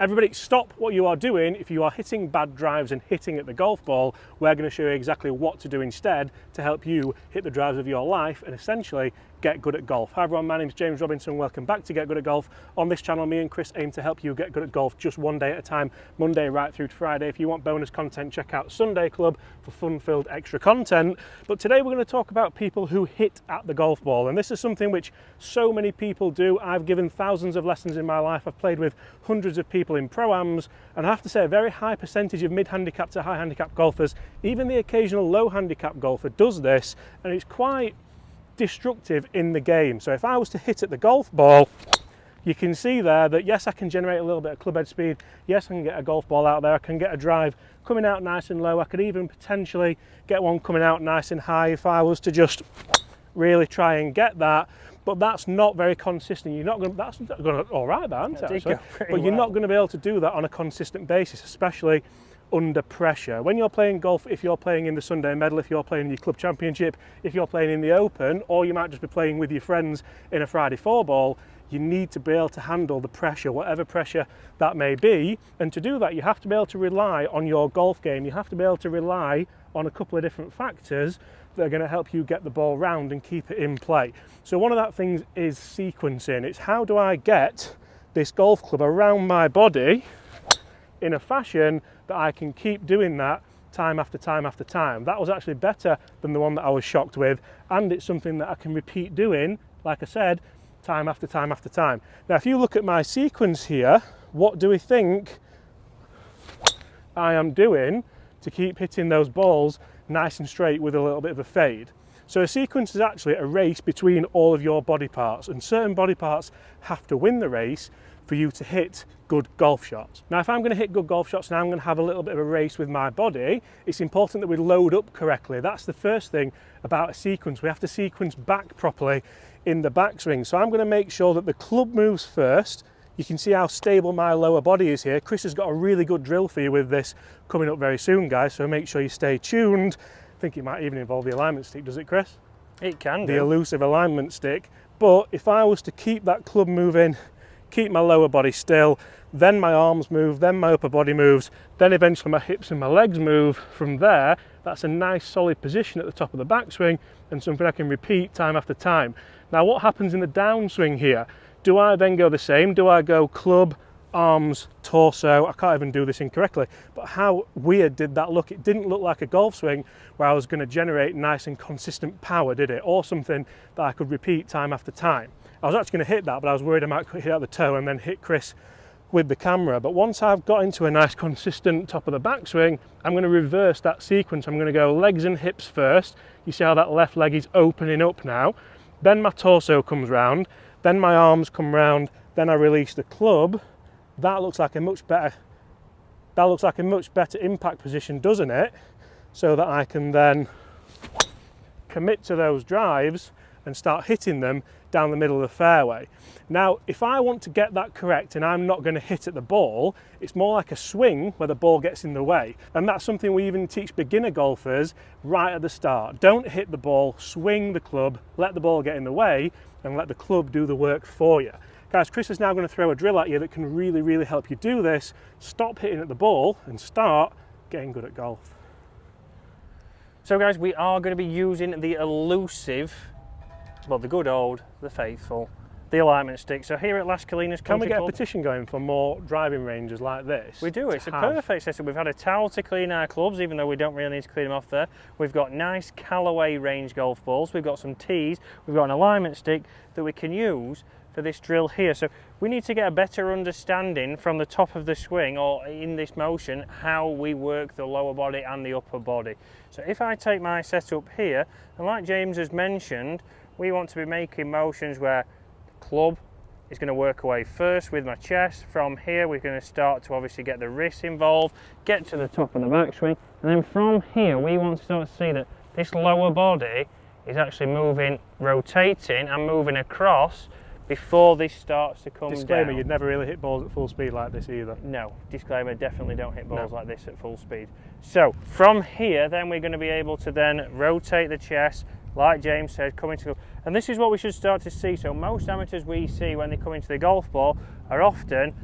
Everybody stop what you are doing. If you are hitting bad drives and hitting at the golf ball, we're going to show you exactly what to do instead to help you hit the drives of your life and essentially get good at golf. Hi everyone, my name is James Robinson. Welcome back to Get Good at Golf. On this channel, me and Chris aim to help you get good at golf just one day at a time, Monday right through to Friday. If you want bonus content, check out Sunday Club for fun-filled extra content. But today we're going to talk about people who hit at the golf ball. And this is something which so many people do. I've given thousands of lessons in my life. I've played with hundreds of people in pro-ams, and I have to say a very high percentage of mid-handicap to high-handicap golfers, even the occasional low-handicap golfer does this, and it's quite destructive in the game. So if I was to hit at the golf ball, you can see there that yes, I can generate a little bit of club head speed, yes, I can get a golf ball out there, I can get a drive coming out nice and low, I could even potentially get one coming out nice and high if I was to just really try and get that. But that's not very consistent. You're not going to, that's going to, all right, that, isn't it, actually? But you're not going to be able to do that on a consistent basis, especially under pressure. When you're playing golf, if you're playing in the Sunday Medal, if you're playing in your club championship, if you're playing in the Open, or you might just be playing with your friends in a Friday 4-ball, you need to be able to handle the pressure, whatever pressure that may be. And to do that, you have to be able to rely on your golf game. You have to be able to rely on a couple of different factors that are going to help you get the ball round and keep it in play. So one of that things is sequencing. It's how do I get this golf club around my body in a fashion that I can keep doing that time after time after time. That was actually better than the one that I was shocked with, and it's something that I can repeat doing, like I said, time after time after time. Now if you look at my sequence here, what do we think I am doing to keep hitting those balls nice and straight with a little bit of a fade? So a sequence is actually a race between all of your body parts, and certain body parts have to win the race for you to hit good golf shots. Now if I'm going to hit good golf shots and I'm going to have a little bit of a race with my body, it's important that we load up correctly. That's the first thing about a sequence. We have to sequence back properly in the backswing. So I'm going to make sure that the club moves first. You can see how stable my lower body is here. Chris has got a really good drill for you with this coming up very soon, guys, so make sure you stay tuned. I think it might even involve the alignment stick, does it, Chris? It can do. The elusive alignment stick. But if I was to keep that club moving, keep my lower body still, then my arms move, then my upper body moves, then eventually my hips and my legs move, from there, that's a nice solid position at the top of the backswing and something I can repeat time after time. Now what happens in the downswing here? Do I then go the same? Do I go club, arms, torso? I can't even do this incorrectly, but how weird did that look? It didn't look like a golf swing where I was going to generate nice and consistent power, did it? Or something that I could repeat time after time. I was actually going to hit that, but I was worried I might hit out the toe and then hit Chris with the camera. But once I've got into a nice consistent top of the backswing, I'm going to reverse that sequence. I'm going to go legs and hips first. You see how that left leg is opening up now. Then my torso comes round, then my arms come round, then I release the club. That looks like a much better impact position, doesn't it? So that I can then commit to those drives and start hitting them down the middle of the fairway. Now, if I want to get that correct and I'm not going to hit at the ball, it's more like a swing where the ball gets in the way. And that's something we even teach beginner golfers right at the start. Don't hit the ball, swing the club, let the ball get in the way and let the club do the work for you. Guys, Chris is now going to throw a drill at you that can really, really help you do this. Stop hitting at the ball and start getting good at golf. So guys, we are going to be using the elusive, well, the good old, the faithful, the alignment stick. So here at Las Colinas Country Can we get Club, a petition going for more driving ranges like this? we do. It's a perfect system. We've had a towel to clean our clubs, even though we don't really need to clean them off there. We've got nice Callaway range golf balls. We've got some tees. We've got an alignment stick that we can use for this drill here. So we need to get a better understanding from the top of the swing or in this motion how we work the lower body and the upper body. So if I take my setup here, and like James has mentioned, we want to be making motions where club is going to work away first with my chest. From here we're going to start to obviously get the wrists involved, get to the top of the backswing, and then from here we want to start to see that this lower body is actually moving, rotating and moving across before this starts to come Disclaimer, down. you'd never really hit balls at full speed like this either. No, disclaimer, definitely don't hit balls like this at full speed. So from here then we're going to be able to then rotate the chest, like James said, coming to, and this is what we should start to see. So most amateurs we see when they come into the golf ball are often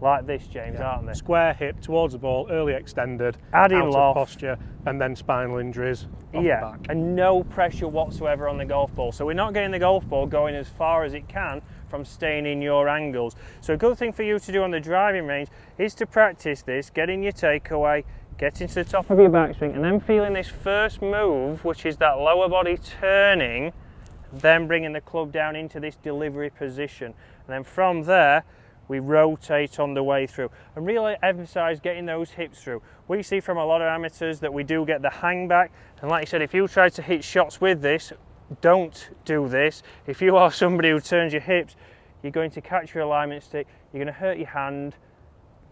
like this, James, aren't they? Square hip towards the ball, early extended, Adding out loft. of posture, and then spinal injuries off the back. And no pressure whatsoever on the golf ball. So we're not getting the golf ball going as far as it can from staying in your angles. So a good thing for you to do on the driving range is to practice this, getting your takeaway, getting to the top of your backswing, and then feeling this first move, which is that lower body turning, then bringing the club down into this delivery position. And then from there, we rotate on the way through and really emphasize getting those hips through. We see from a lot of amateurs that we do get the hang back, and like you said, if you try to hit shots with this, don't do this. If you are somebody who turns your hips, you're going to catch your alignment stick, you're going to hurt your hand,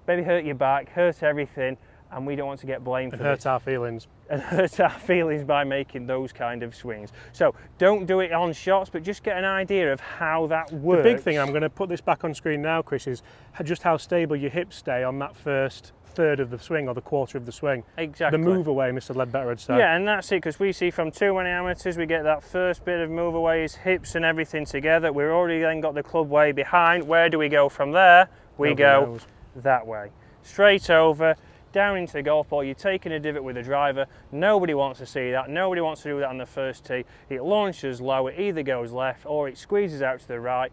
maybe hurt your back, hurt everything, and we don't want to get blamed for hurt this. our feelings. And hurt our feelings by making those kind of swings. So don't do it on shots, but just get an idea of how that works. The big thing, I'm going to put this back on screen now, Chris, is just how stable your hips stay on that first third of the swing or the quarter of the swing. Exactly. The move away, Mr. Ledbetter would say. Yeah, and that's it, because we see from too many amateurs, we get that first bit of move away, his hips and everything together. We've already then got the club way behind. Where do we go from there? We Nobody go knows. that way. Straight over, down into the golf ball. You're taking a divot with a driver. Nobody wants to see that. Nobody wants to do that on the first tee. It launches low, it either goes left or it squeezes out to the right,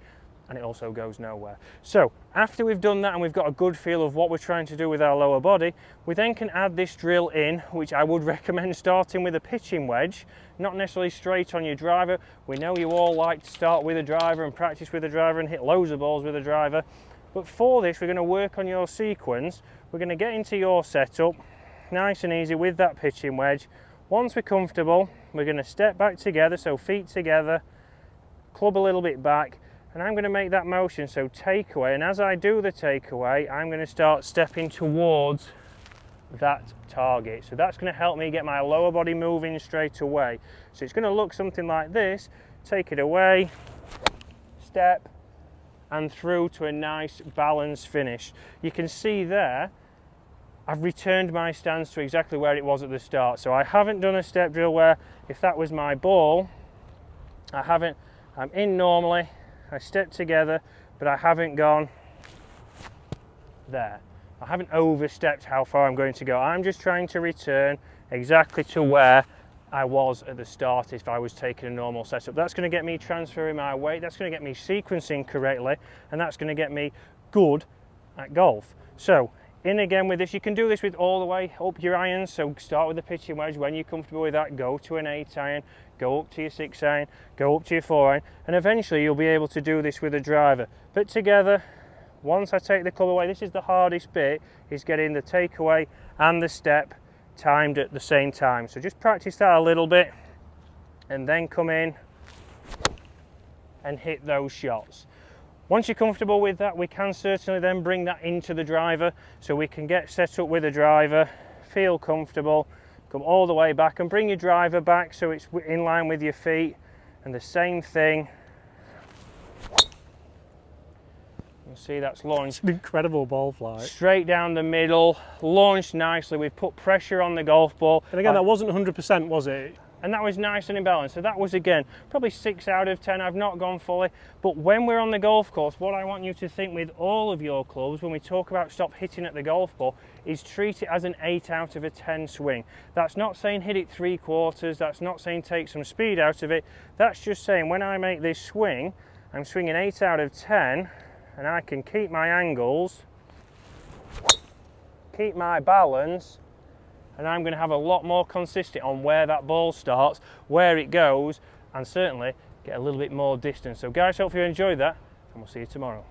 and it also goes nowhere. So after we've done that and we've got a good feel of what we're trying to do with our lower body, we then can add this drill in, which I would recommend starting with a pitching wedge, not necessarily straight on your driver. We know you all like to start with a driver and practice with a driver and hit loads of balls with a driver. But for this, we're going to work on your sequence. We're going to get into your setup, nice and easy with that pitching wedge. Once we're comfortable, we're going to step back together, so feet together, club a little bit back, and I'm going to make that motion, so takeaway. And as I do the takeaway, I'm going to start stepping towards that target. So that's going to help me get my lower body moving straight away. So it's going to look something like this. Take it away, step, and through to a nice balanced finish. You can see there, I've returned my stance to exactly where it was at the start. So I haven't done a step drill where, if that was my ball, I'm in normally, I step together, but I haven't gone there. I haven't overstepped how far I'm going to go. I'm just trying to return exactly to where I was at the start if I was taking a normal setup. That's going to get me transferring my weight, that's going to get me sequencing correctly, and that's going to get me good at golf. So in again with this, you can do this with all the way up your irons. So start with the pitching wedge. When you're comfortable with that, go to an 8 iron, go up to your 6 iron, go up to your 4 iron, and eventually you'll be able to do this with a driver. But together, once I take the club away, this is the hardest bit, is getting the takeaway and the step timed at the same time. So just practice that a little bit and then come in and hit those shots. Once you're comfortable with that, we can certainly then bring that into the driver, so we can get set up with a driver, feel comfortable, come all the way back and bring your driver back so it's in line with your feet, and the same thing. You'll see that's launched. It's an incredible ball flight. Straight down the middle, launched nicely. We've put pressure on the golf ball. And again, that wasn't 100%, was it? And that was nice and in balance. So that was, again, probably 6 out of 10. I've not gone fully. But when we're on the golf course, what I want you to think with all of your clubs, when we talk about stop hitting at the golf ball, is treat it as an 8 out of a 10 swing. That's not saying hit it 3/4. That's not saying take some speed out of it. That's just saying when I make this swing, I'm swinging 8 out of 10, and I can keep my angles, keep my balance, and I'm going to have a lot more consistent on where that ball starts, where it goes, and certainly get a little bit more distance. So guys, hope you enjoyed that, and we'll see you tomorrow.